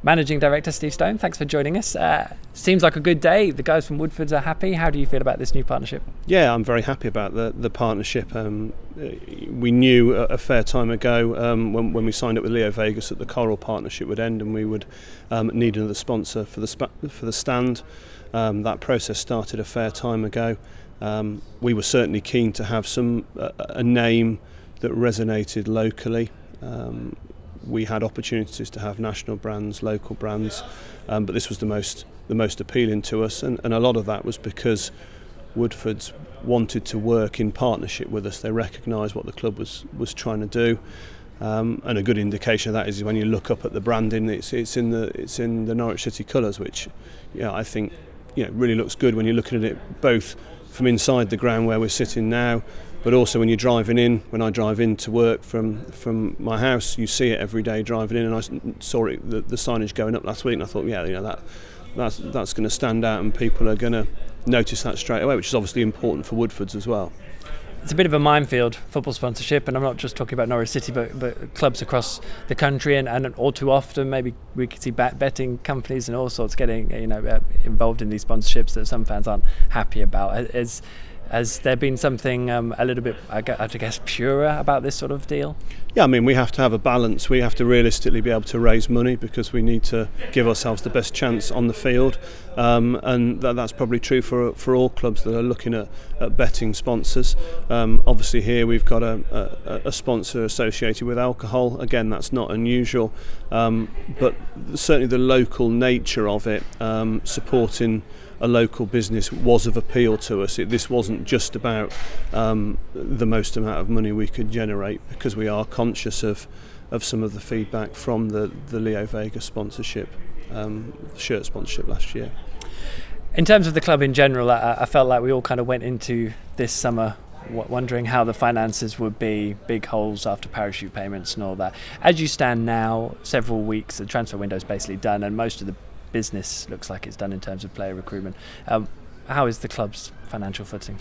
Managing Director Steve Stone, thanks for joining us. Seems like a good day. The guys from Woodfords are happy. How do you feel about this new partnership? Yeah, I'm very happy about the partnership. We knew a fair time ago when we signed up with LeoVegas that the Coral partnership would end and we would need another sponsor for the stand. That process started a fair time ago. We were certainly keen to have a name that resonated locally. We had opportunities to have national brands, local brands, but this was the most appealing to us, and a lot of that was because Woodfords wanted to work in partnership with us. They recognised what the club was trying to do, and a good indication of that is when you look up at the branding. It's in the Norwich City colours, which I think really looks good when you're looking at it both from inside the ground where we're sitting now, but also when you're driving in. When I drive in to work from my house, you see it every day driving in, and I saw the signage going up last week, and I thought, that's going to stand out, and people are going to notice that straight away, which is obviously important for Woodfords as well. It's a bit of a minefield, football sponsorship, and I'm not just talking about Norwich City, but clubs across the country, and all too often maybe we could see betting companies and all sorts getting involved in these sponsorships that some fans aren't happy about. Has there been something a little bit, I guess, purer about this sort of deal? Yeah, I mean, we have to have a balance. We have to realistically be able to raise money because we need to give ourselves the best chance on the field, and that's probably true for all clubs that are looking at betting sponsors. Obviously here we've got a sponsor associated with alcohol. Again, that's not unusual, but certainly the local nature of it, supporting a local business, was of appeal to us. This wasn't just about the most amount of money we could generate, because we are conscious of some of the feedback from the LeoVegas sponsorship, shirt sponsorship last year. In terms of the club in general, I felt like we all kind of went into this summer wondering how the finances would be, big holes after parachute payments and all that. As you stand now, several weeks, the transfer window is basically done, and most of the business looks like it's done in terms of player recruitment. How is the club's financial footing?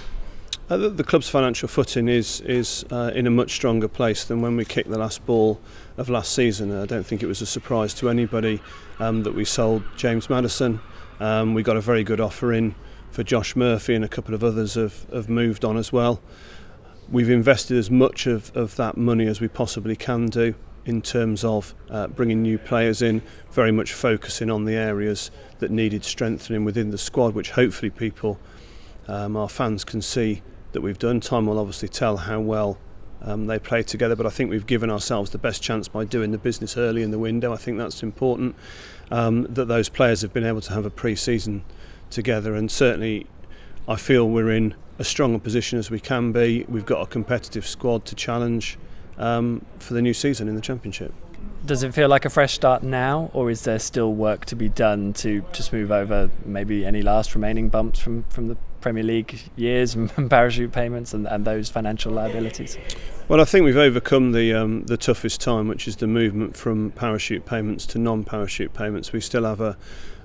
The club's financial footing is in a much stronger place than when we kicked the last ball of last season. I don't think it was a surprise to anybody that we sold James Maddison. We got a very good offer in for Josh Murphy, and a couple of others have moved on as well. We've invested as much of that money as we possibly can do in terms of bringing new players in, very much focusing on the areas that needed strengthening within the squad, which hopefully people, our fans, can see that we've done. Time will obviously tell how well they play together, but I think we've given ourselves the best chance by doing the business early in the window. I think that's important, that those players have been able to have a pre-season together, and certainly I feel we're in as strong a position as we can be. We've got a competitive squad to challenge for the new season in the Championship. Does it feel like a fresh start now, or is there still work to be done to smooth over maybe any last remaining bumps from the Premier League years and parachute payments and those financial liabilities? Well, I think we've overcome the toughest time, which is the movement from parachute payments to non-parachute payments. We still have a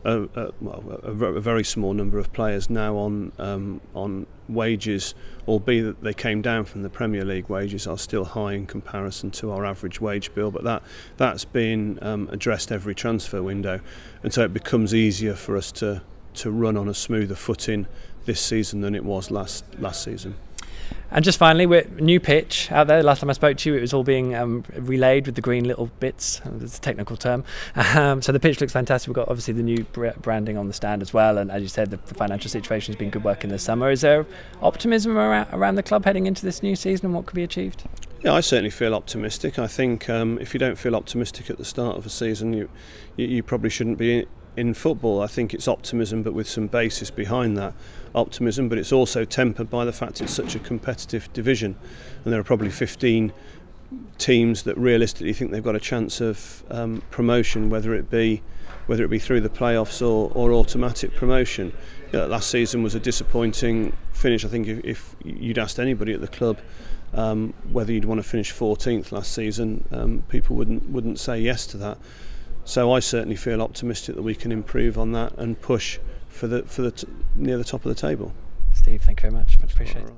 very small number of players now on wages, albeit that they came down from the Premier League. Wages are still high in comparison to our average wage bill, but that's been addressed every transfer window, and so it becomes easier for us to run on a smoother footing this season than it was last season. And just finally, we're new pitch out there. Last time I spoke to you, it was all being relayed with the green little bits. That's a technical term. So the pitch looks fantastic. We've got obviously the new branding on the stand as well, and as you said, the financial situation has been good work in the summer. Is there optimism around the club heading into this new season and what could be achieved? Yeah, I certainly feel optimistic. I think if you don't feel optimistic at the start of a season, you probably shouldn't be in football. I think it's optimism, but with some basis behind that optimism, but it's also tempered by the fact it's such a competitive division, and there are probably 15 teams that realistically think they've got a chance of promotion, whether it be through the playoffs or automatic promotion. Last season was a disappointing finish. I think if you'd asked anybody at the club whether you'd want to finish 14th last season, people wouldn't say yes to that. So I certainly feel optimistic that we can improve on that and push for near the top of the table. Steve, thank you very much. Much appreciated.